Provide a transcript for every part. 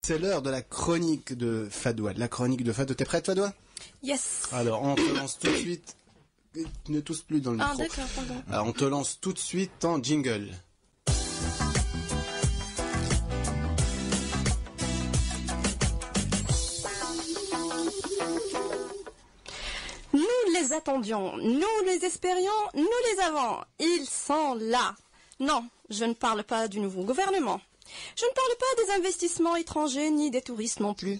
C'est l'heure de la chronique de Fadoua. La chronique de Fadoua. T'es prête, Fadoua? Yes. Alors, on te lance tout de suite. Ne tousse plus dans le micro. Ah, d'accord, pardon. Alors, on te lance tout de suite en jingle. Nous les attendions, nous les espérions, nous les avons. Ils sont là. Non, je ne parle pas du nouveau gouvernement. Je ne parle pas des investissements étrangers ni des touristes non plus.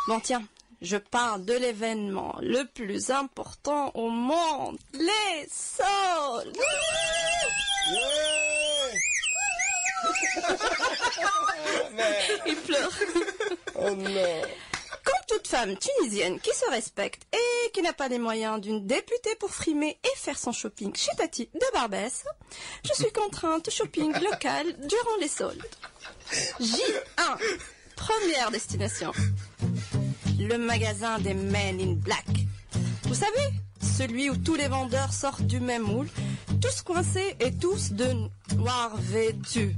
Bon, tiens, je parle de l'événement le plus important au monde. Les sols. Il pleure. Oh non. Comme toute femme tunisienne qui se respecte et qui n'a pas les moyens d'une députée pour frimer et faire son shopping chez Tati de Barbès, je suis contrainte de shopping local durant les soldes. J1, première destination. Le magasin des Men in Black. Vous savez, celui où tous les vendeurs sortent du même moule, tous coincés et tous de noir vêtus.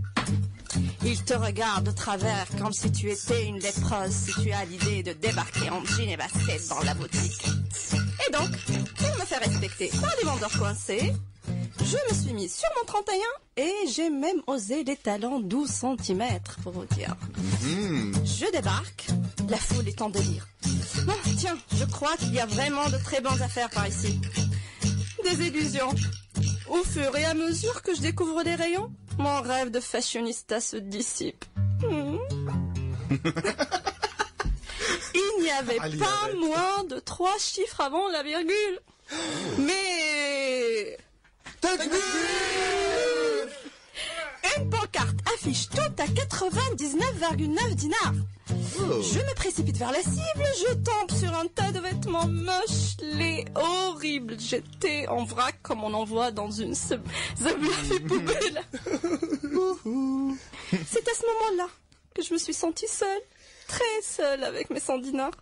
Ils te regardent de travers comme si tu étais une lépreuse, si tu as l'idée de débarquer en jean et basket dans la boutique. Et donc, pour me faire respecter par les vendeurs coincés, je me suis mise sur mon 31 et j'ai même osé les talons 12 cm, pour vous dire. Je débarque, la foule est en délire. Bon, tiens, je crois qu'il y a vraiment de très bonnes affaires par ici. Des illusions. Au fur et à mesure que je découvre les rayons, mon rêve de fashionista se dissipe. Il n'y avait pas moins de 3 chiffres avant la virgule. Mais... Une pancarte affiche tout à 99,9 dinars. Je me précipite vers la cible, je tombe sur un tas de vêtements moches, laid, horribles, jetés en vrac comme on en voit dans une poubelle. C'est à ce moment-là que je me suis sentie seule, très seule avec mes 100 dinars.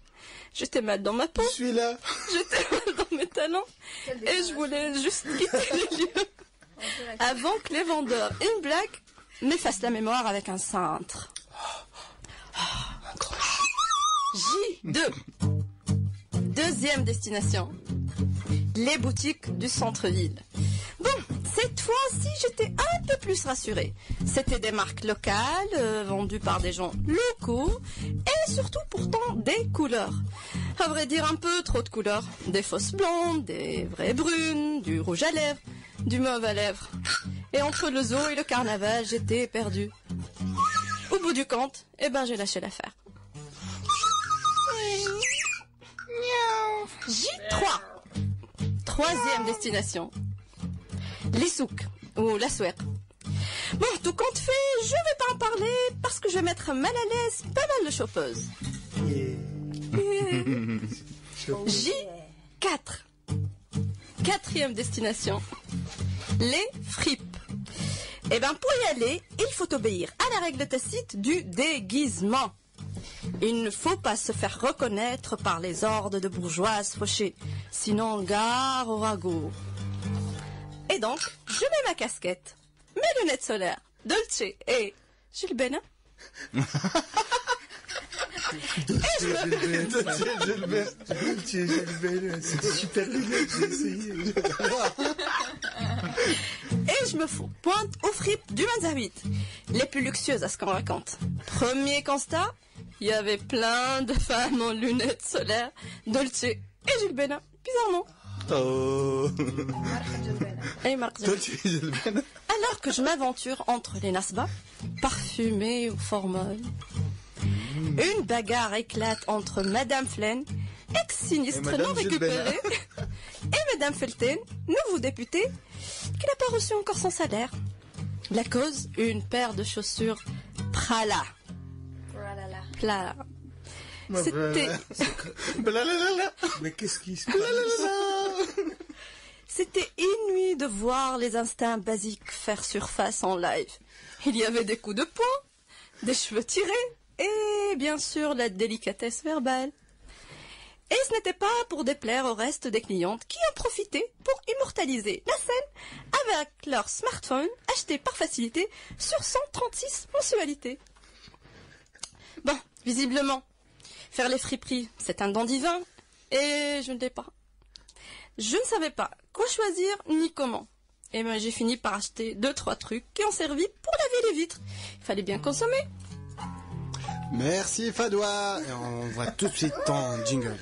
J'étais mal dans ma peau. Je suis là. J'étais mal dans mes talents. Et je voulais juste quitter les lieux avant que les vendeurs in black m'effacent la mémoire avec un cintre. J2. Deuxième destination. Les boutiques du centre-ville. Bon, cette fois-ci, j'étais un peu plus rassurée. C'était des marques locales, vendues par des gens locaux, et surtout pourtant des couleurs. À vrai dire, un peu trop de couleurs. Des fausses blondes, des vraies brunes, du rouge à lèvres, du mauve à lèvres. Et entre le zoo et le carnaval, j'étais perdue. Au bout du compte, j'ai lâché l'affaire. J3. Troisième destination. Les souks, ou la souek. Bon, tout compte fait, je vais pas en parler parce que je vais mettre mal à l'aise pas mal de chopeuses. J4. Quatrième destination. Les fripes. Pour y aller, il faut obéir à la règle tacite du déguisement. Il ne faut pas se faire reconnaître par les hordes de bourgeoises fauchées, sinon gare au ragot. Et donc, je mets ma casquette, mes lunettes solaires, Dolce et Jules Bénin. Et je me pointe aux fripes du Manzawit, les plus luxueuses à ce qu'on raconte. Premier constat, il y avait plein de femmes en lunettes solaires, Dolce et Jules Bénin, bizarrement. Oh. Alors que je m'aventure entre les nasbas, parfumées ou formeuses, une bagarre éclate entre Madame Flaine, ex-sinistre non récupérée, et Madame Felten, nouveau député, qui n'a pas reçu encore son salaire. La cause, une paire de chaussures Prala. Prala. C'était... Mais qu'est-ce qui se passe? C'était inouï de voir les instincts basiques faire surface en live. Il y avait des coups de poing, des cheveux tirés, et bien sûr la délicatesse verbale. Et ce n'était pas pour déplaire au reste des clientes qui en profitaient pour immortaliser la scène avec leur smartphone acheté par facilité sur 136 mensualités. Bon, Visiblement, faire les friperies, c'est un don divin, et je ne l'ai pas. Je ne savais pas quoi choisir ni comment. Et ben j'ai fini par acheter 2-3 trucs qui ont servi pour laver les vitres. Il fallait bien consommer. Merci Fadoua. Et on voit tout de suite ton jingle.